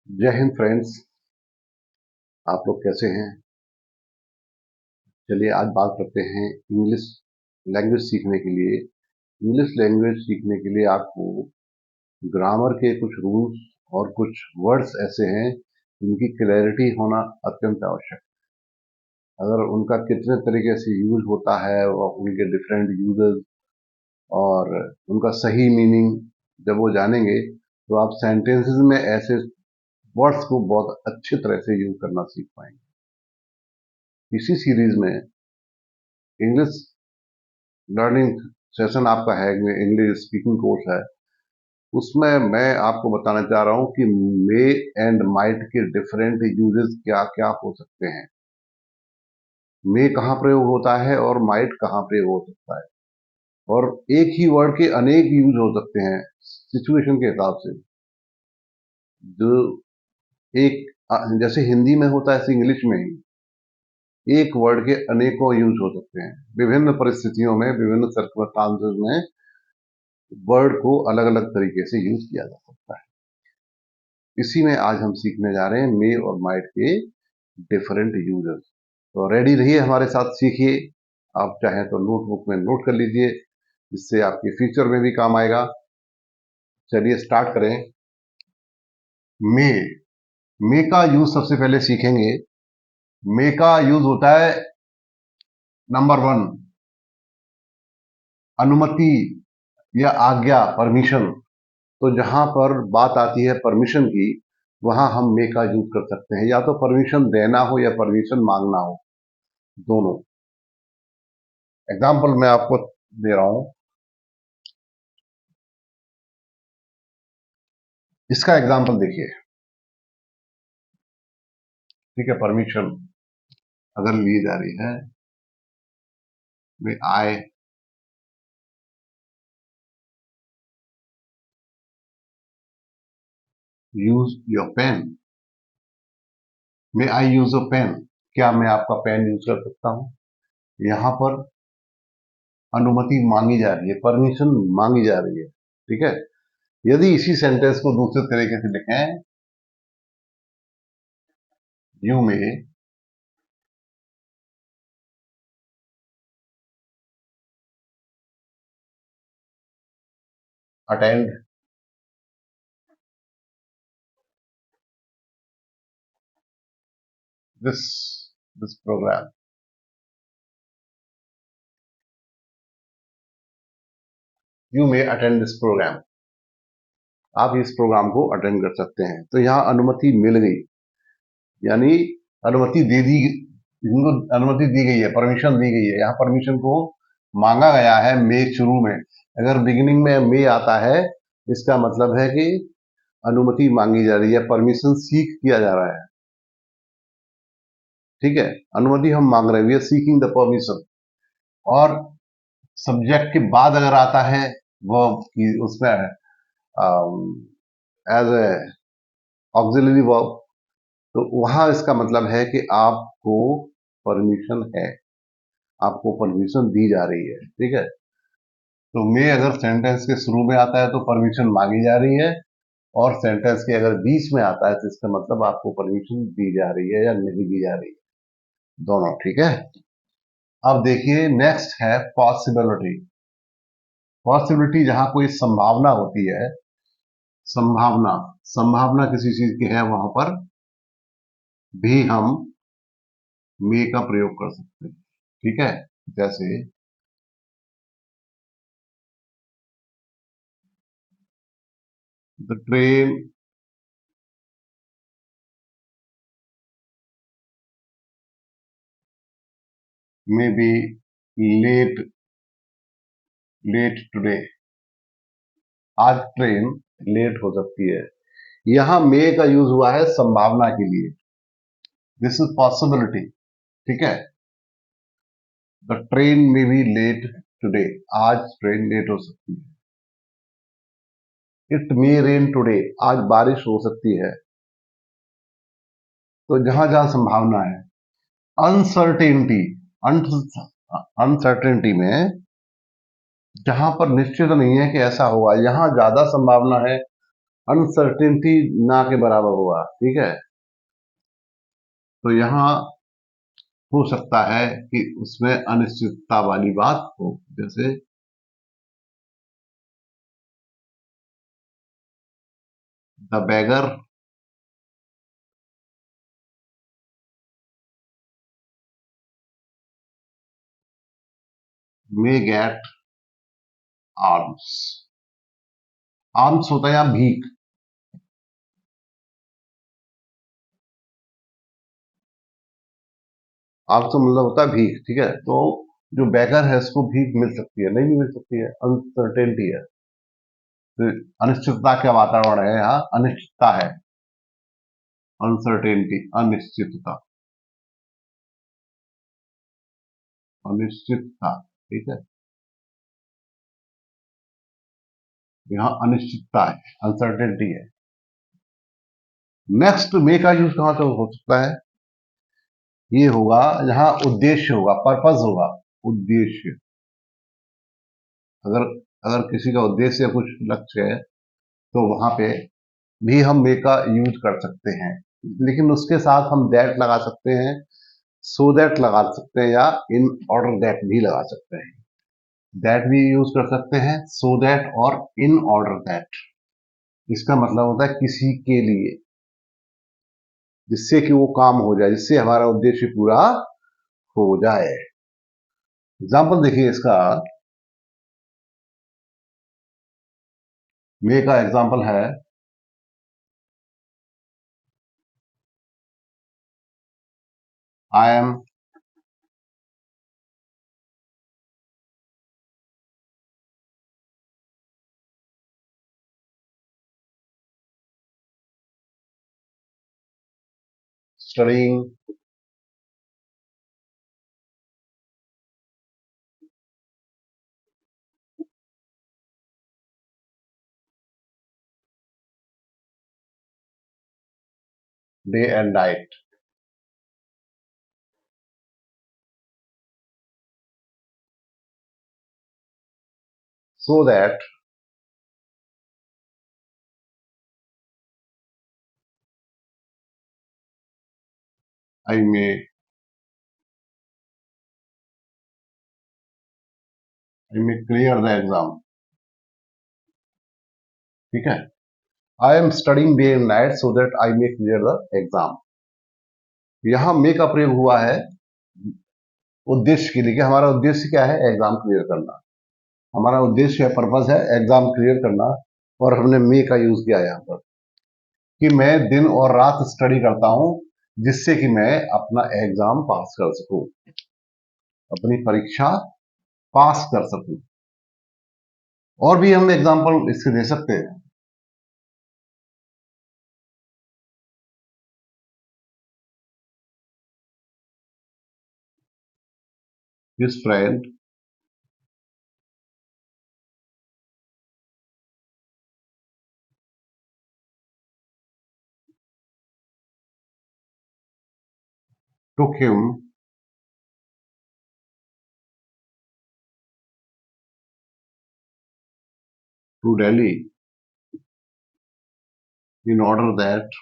जय हिंद फ्रेंड्स। आप लोग कैसे हैं? चलिए आज बात करते हैं इंग्लिश लैंग्वेज सीखने के लिए। इंग्लिश लैंग्वेज सीखने के लिए आपको ग्रामर के कुछ रूल्स और कुछ वर्ड्स ऐसे हैं जिनकी क्लैरिटी होना अत्यंत आवश्यक है। अगर उनका कितने तरीके से यूज होता है और उनके डिफरेंट यूजेस और उनका सही मीनिंग जब वो जानेंगे तो आप सेंटेंसेस में ऐसे वर्ड्स को बहुत अच्छी तरह से यूज करना सीख पाएंगे। इसी सीरीज में इंग्लिश लर्निंग सेशन आपका है, इंग्लिश स्पीकिंग कोर्स है। उसमें मैं आपको बताना चाह रहा हूं कि मे एंड माइट के डिफरेंट यूजेस क्या क्या हो सकते हैं। मे कहाँ प्रयोग होता है और माइट कहाँ प्रयोग हो सकता है, और एक ही वर्ड के अनेक यूज हो सकते हैं सिचुएशन के हिसाब से। जो एक जैसे हिंदी में होता है ऐसे इंग्लिश में ही एक वर्ड के अनेकों यूज हो सकते हैं। विभिन्न परिस्थितियों में, विभिन्न सर्कमस्टांसेस में वर्ड को अलग अलग तरीके से यूज किया जा सकता है। इसी में आज हम सीखने जा रहे हैं मे और माइट के डिफरेंट यूजर्स। तो रेडी रहिए, हमारे साथ सीखिए। आप चाहें तो नोटबुक में नोट कर लीजिए, जिससे आपके फ्यूचर में भी काम आएगा। चलिए स्टार्ट करें। मे मे का यूज सबसे पहले सीखेंगे। मे का यूज होता है नंबर 1, अनुमति या आज्ञा, परमिशन। तो जहां पर बात आती है परमिशन की, वहां हम मे का यूज कर सकते हैं। या तो परमिशन देना हो या परमिशन मांगना हो, दोनों। एग्जाम्पल मैं आपको दे रहा हूं। इसका एग्जाम्पल देखिए, ठीक है। परमिशन अगर ली जा रही है, may I use your pen, may I use your pen, क्या मैं आपका पेन यूज कर सकता हूं? यहां पर अनुमति मांगी जा रही है, परमिशन मांगी जा रही है, ठीक है। यदि इसी सेंटेंस को दूसरे तरीके से लिखें, you may attend this programme, you may attend this programme, आप इस प्रोग्राम को अटेंड कर सकते हैं। तो यहाँ अनुमति मिल गई, यानी अनुमति दे दी, इनको अनुमति दी गई है, परमिशन दी गई है। यहाँ परमिशन को मांगा गया है मे शुरू में। अगर बिगिनिंग में मे आता है, इसका मतलब है कि अनुमति मांगी जा रही है, परमिशन सीख किया जा रहा है, ठीक है। अनुमति हम मांग रहे हैं, we are seeking the permission. और सब्जेक्ट के बाद अगर आता है वो कि उसमें एज ए ऑक्सिलरी वर्ब, तो वहां इसका मतलब है कि आपको परमिशन है, आपको परमिशन दी जा रही है, ठीक है। तो मे अगर सेंटेंस के शुरू में आता है तो परमिशन मांगी जा रही है, और सेंटेंस के अगर बीच में आता है तो इसका मतलब आपको परमिशन दी जा रही है या नहीं दी जा रही है, दोनों, ठीक है। अब देखिए नेक्स्ट है पॉसिबिलिटी। पॉसिबिलिटी जहां कोई संभावना होती है, संभावना, संभावना किसी चीज की है, वहां पर भी हम मे का प्रयोग कर सकते हैं, ठीक है। जैसे द ट्रेन में बी लेट लेट टुडे, आज ट्रेन लेट हो सकती है। यहां मे का यूज हुआ है संभावना के लिए, दिस इज पॉसिबिलिटी, ठीक है। द ट्रेन में बी लेट टुडे, आज ट्रेन लेट हो सकती है। इट मे रेन टुडे, आज बारिश हो सकती है। तो जहां जहां संभावना है, अनसर्टेनिटी, अनसर्टेनिटी में जहां पर निश्चित नहीं है कि ऐसा होगा, यहां ज्यादा संभावना है अनसर्टेनिटी ना के बराबर होगा, ठीक है। तो यहां हो सकता है कि उसमें अनिश्चितता वाली बात हो, जैसे the beggar may gate arms. Arms होता है यहां भीख, आर्म्स तो मतलब होता है भीख, ठीक है। तो जो बेगर है उसको भीख मिल सकती है, नहीं भी मिल सकती है, अनसर्टेनिटी है। तो अनिश्चितता का वातावरण है यहाँ, अनिश्चितता है, अनसर्टेनिटी, अनिश्चितता, अनिश्चितता, ठीक है। यहाँ अनिश्चितता है, अनसर्टेनिटी है। नेक्स्ट मे का यूज कहां तो हो सकता है, ये होगा यहाँ उद्देश्य होगा, पर्पज होगा, उद्देश्य। अगर अगर किसी का उद्देश्य या कुछ लक्ष्य है तो वहां पे भी हम मे का यूज कर सकते हैं, लेकिन उसके साथ हम दैट लगा सकते हैं, सो दैट लगा सकते हैं, या इन ऑर्डर दैट भी लगा सकते हैं। दैट भी यूज कर सकते हैं, सो दैट और इन ऑर्डर दैट। इसका मतलब होता है किसी के लिए, जिससे कि वो काम हो जाए, जिससे हमारा उद्देश्य पूरा हो जाए। एग्जाम्पल देखिए इसका, मे का एग्जाम्पल है, I am studying day and night, so that I may clear the exam, ठीक है। I am studying day and night so that I may clear the exam. यहां मे का प्रयोग हुआ है उद्देश्य के लिए, कि हमारा उद्देश्य क्या है, एग्जाम क्लियर करना। हमारा उद्देश्य है, पर्पज है एग्जाम क्लियर करना, और हमने मे का यूज किया यहाँ पर, कि मैं दिन और रात स्टडी करता हूं जिससे कि मैं अपना एग्जाम पास कर सकूं, अपनी परीक्षा पास कर सकूं। और भी हम एग्जाम्पल इसके दे सकते हैं। His friend took him to Delhi in order that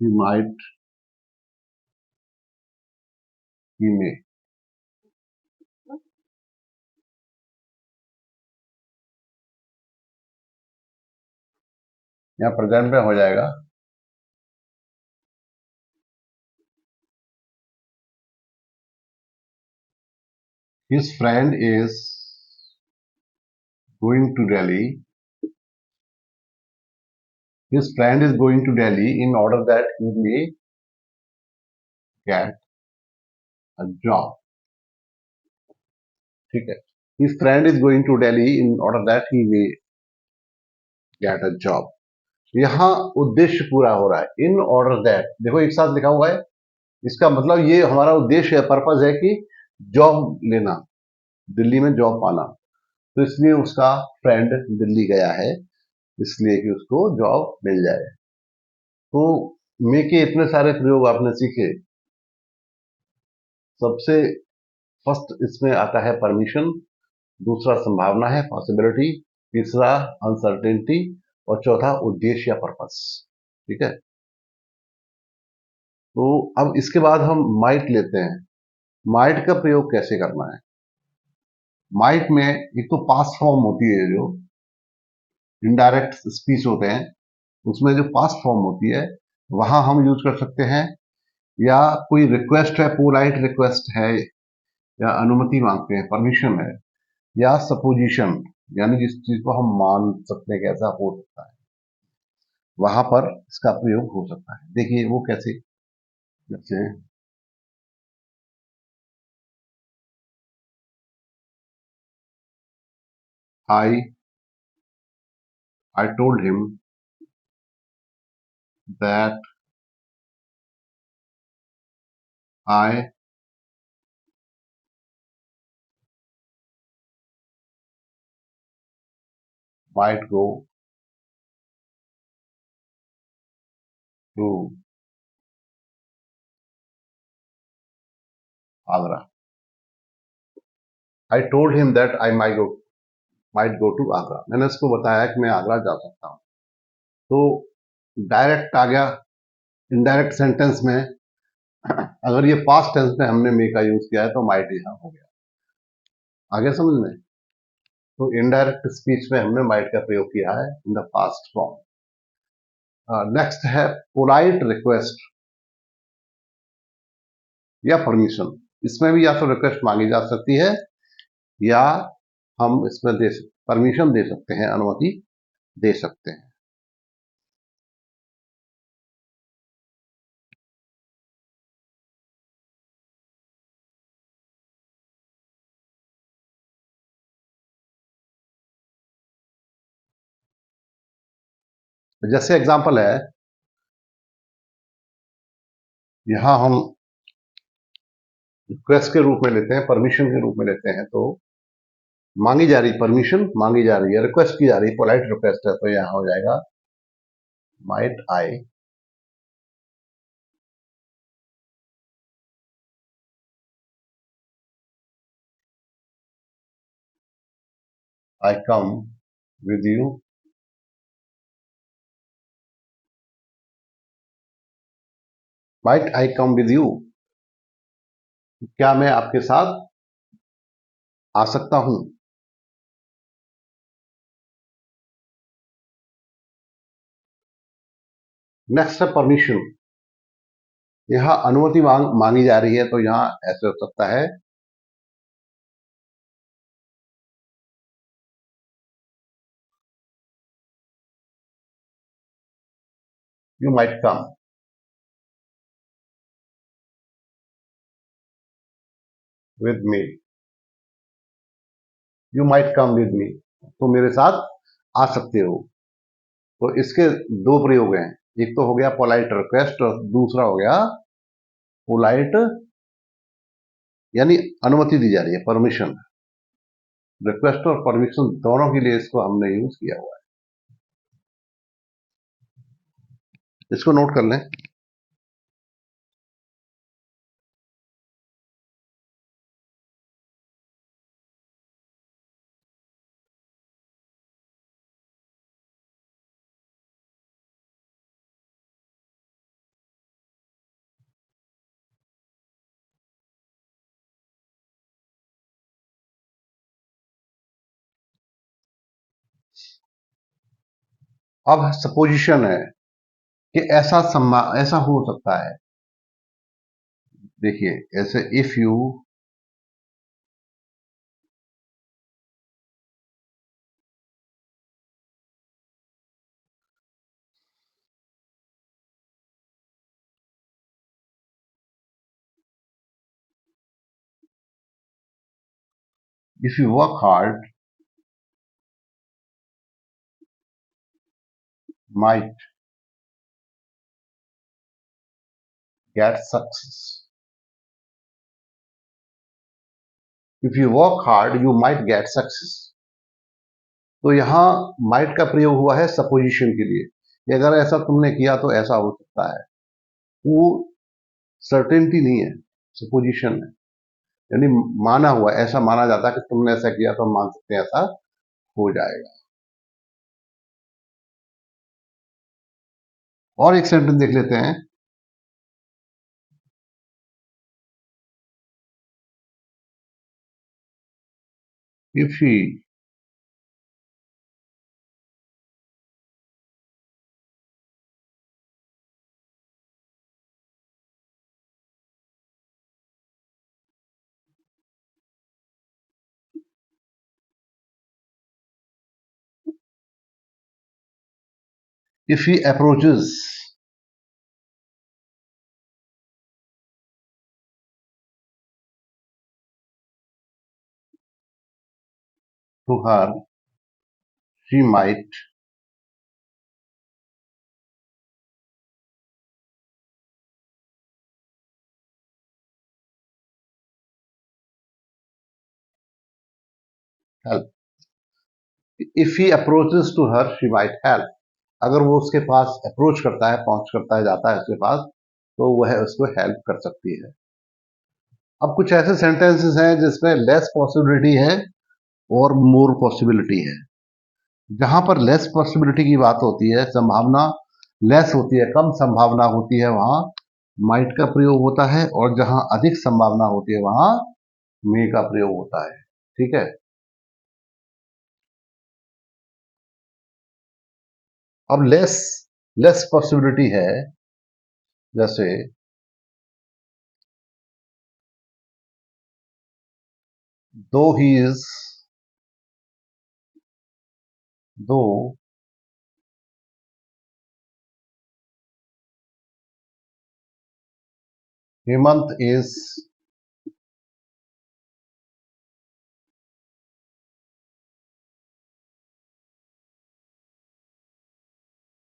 he might, he may। यहाँ प्रेजेंट में हो जाएगा, his friend is going to Delhi, his friend is going to Delhi in order that he may get a job, ठीक है। his friend is going to Delhi in order that he may get a job। यहाँ उद्देश्य पूरा हो रहा है, in order that, देखो एक साथ लिखा हुआ है, इसका मतलब ये हमारा उद्देश्य है, पर्पज है कि जॉब लेना, दिल्ली में जॉब पाना। तो इसलिए उसका फ्रेंड दिल्ली गया है, इसलिए कि उसको जॉब मिल जाए। तो मे के इतने सारे प्रयोग आपने सीखे। सबसे फर्स्ट इसमें आता है परमिशन, दूसरा संभावना है, पॉसिबिलिटी, तीसरा अनसर्टेनिटी, और चौथा उद्देश्य या पर्पस। ठीक है, तो अब इसके बाद हम माइट लेते हैं। माइट का प्रयोग कैसे करना है? माइट में एक तो पास्ट फॉर्म होती है, जो इनडायरेक्ट स्पीच होते हैं, उसमें जो पास्ट फॉर्म होती है वहां हम यूज कर सकते हैं, या कोई रिक्वेस्ट है, पोलाइट रिक्वेस्ट है, या अनुमति मांगते हैं, परमिशन है, या सपोजिशन, यानी जिस चीज को हम मान सकते हैं कि ऐसा हो सकता है, वहां पर इसका प्रयोग हो सकता है। देखिए वो कैसे, जैसे I I told him that I might go to Agra. I told him that I might go to Agra. मैंने उसको बताया कि मैं आगरा जा सकता हूँ। तो डायरेक्ट आ गया। इनडायरेक्ट सेंटेंस में अगर ये पास्ट टेंस में हमने मे का यूज किया है तो माइट यहाँ हो गया। आगे समझ में? तो इनडायरेक्ट स्पीच में हमने माइट का प्रयोग किया है in the past form. Next है पोलाइट रिक्वेस्ट या परमिशन। इसमें भी या तो रिक्वेस्ट मांगी जा सकती है, या हम इसमें परमिशन दे सकते हैं, अनुमति दे सकते हैं। जैसे एग्जांपल है, यहां हम रिक्वेस्ट के रूप में लेते हैं, परमिशन के रूप में लेते हैं, तो मांगी जा रही परमिशन मांगी जा रही है, रिक्वेस्ट की जा रही है, पोलाइट रिक्वेस्ट है, तो यहां हो जाएगा might I come with you, might I come with you, क्या मैं आपके साथ आ सकता हूं। नेक्स्ट है परमिशन। यहां अनुमति मांगी जा रही है, तो यहां ऐसे हो सकता है, you might come with me, you might come with me, तो मेरे साथ आ सकते हो। तो इसके दो प्रयोग हैं, एक तो हो गया पोलाइट रिक्वेस्ट, और दूसरा हो गया पोलाइट, यानी अनुमति दी जा रही है, परमिशन। रिक्वेस्ट और परमिशन दोनों के लिए इसको हमने यूज किया हुआ है, इसको नोट कर लें। अब सपोजिशन है कि ऐसा हो सकता है। देखिए ऐसे, if you work hard might get success, if you work hard you might get success. तो यहां माइट का प्रयोग हुआ है सपोजिशन के लिए, कि अगर ऐसा तुमने किया तो ऐसा हो सकता है। वो सर्टेनिटी नहीं है, सपोजिशन है। यानी माना हुआ, ऐसा माना जाता है कि तुमने ऐसा किया तो हम मान सकते हैं ऐसा हो जाएगा। और एक सेंटेंस देख लेते हैं। If he if he approaches to her, she might help. If he approaches to her, she might help. अगर वो उसके पास अप्रोच करता है, पहुंच करता है, जाता है उसके पास, तो वह उसको हेल्प कर सकती है। अब कुछ ऐसे सेंटेंसेस हैं जिसमें लेस पॉसिबिलिटी है और मोर पॉसिबिलिटी है। जहां पर लेस पॉसिबिलिटी की बात होती है, संभावना लेस होती है, कम संभावना होती है, वहां माइट का प्रयोग होता है, और जहां अधिक संभावना होती है वहां मे का प्रयोग होता है। ठीक है। अब लेस लेस पॉसिबिलिटी है, जैसे दो ही इज दो Hemant is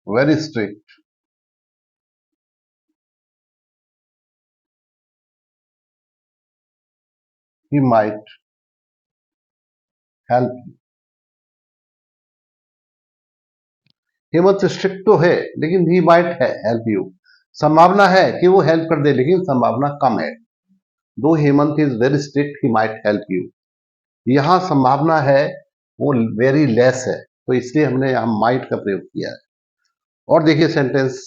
very strict, he might help. Hemant strict तो है, लेकिन ही माइट हेल्प यू। संभावना है कि वो हेल्प कर दे, लेकिन संभावना कम है। दो Hemant is very strict, he might help you. यहां संभावना है वो वेरी लेस है, तो इसलिए हमने यहां माइट का प्रयोग किया है। और देखिए sentence,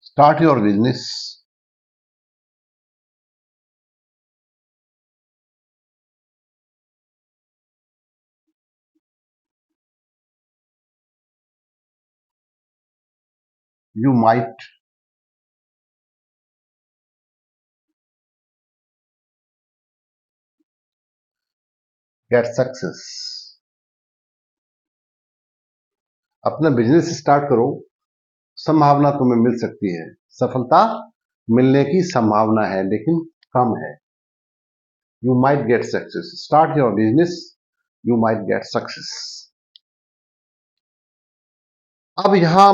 start your business, you might get success. अपना बिजनेस स्टार्ट करो, संभावना तुम्हें मिल सकती है, सफलता मिलने की संभावना है लेकिन कम है। You might get success, start your business, you might get success. अब यहां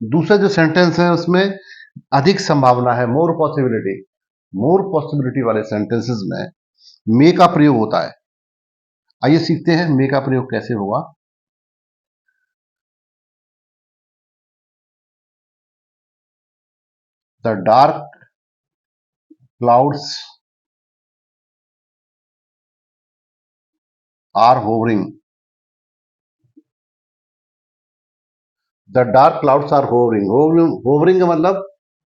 दूसरा जो सेंटेंस है उसमें अधिक संभावना है, मोर पॉसिबिलिटी। मोर पॉसिबिलिटी वाले सेंटेंसेस में मे का प्रयोग होता है। आइए सीखते हैं मे का प्रयोग कैसे होगा। The dark clouds are hovering. The dark clouds are hovering. Hovering का मतलब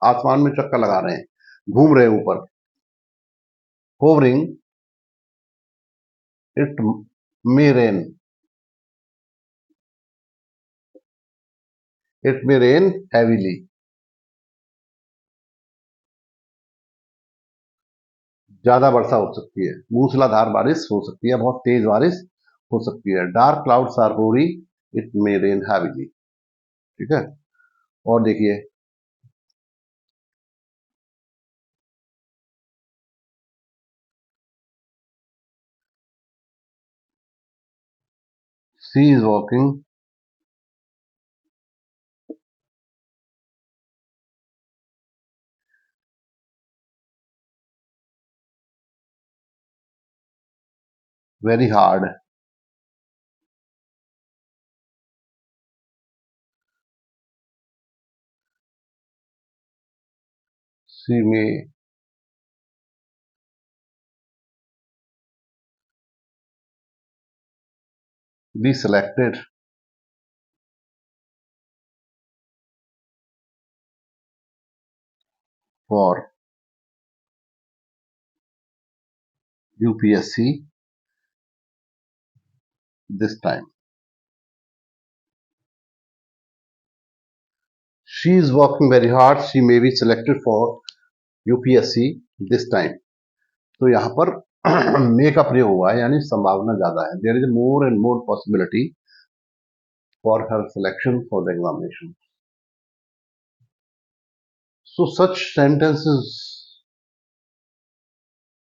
आसमान में चक्कर लगा रहे हैं, घूम रहे हैं ऊपर। Hovering, it may rain. It may rain heavily. ज्यादा वर्षा हो सकती है, मूसलाधार बारिश हो सकती है, बहुत तेज बारिश हो सकती है। Dark clouds are hovering, it may rain heavily. ठीक है। और देखिए, she is walking very hard. She may be selected for UPSC this time. She is working very hard. She may be selected for UPSC this time. तो यहाँ पर मे का प्रयोग हुआ है, यानी संभावना ज्यादा है. There is more and more possibility for her selection for the examination. So such sentences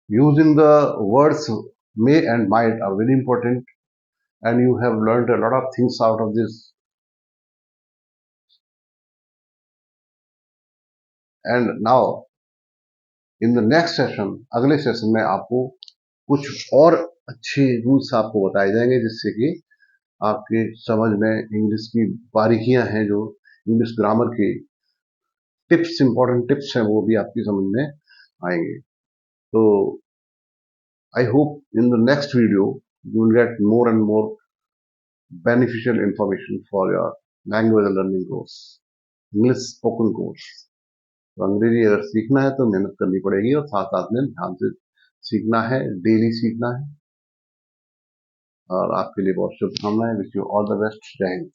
using the words may and might are very important, and you have learned a lot of things out of this. And now in the next session, अगले session में आपको कुछ और अच्छे rules आपको बताए जाएंगे, जिससे कि आपके समझ में इंग्लिश की बारीकियां हैं, जो इंग्लिश ग्रामर के टिप्स, इंपॉर्टेंट टिप्स हैं, वो भी आपकी समझ में आएंगे. तो I hope in the next video you will get more and more beneficial information for your language learning course, English spoken course. तो अंग्रेजी अगर सीखना है तो मेहनत करनी पड़ेगी, और साथ साथ में ध्यान से सीखना है, डेली सीखना है. और आपके लिए बहुत शुभकामनाएं. Wish you all the best. जय हिंद.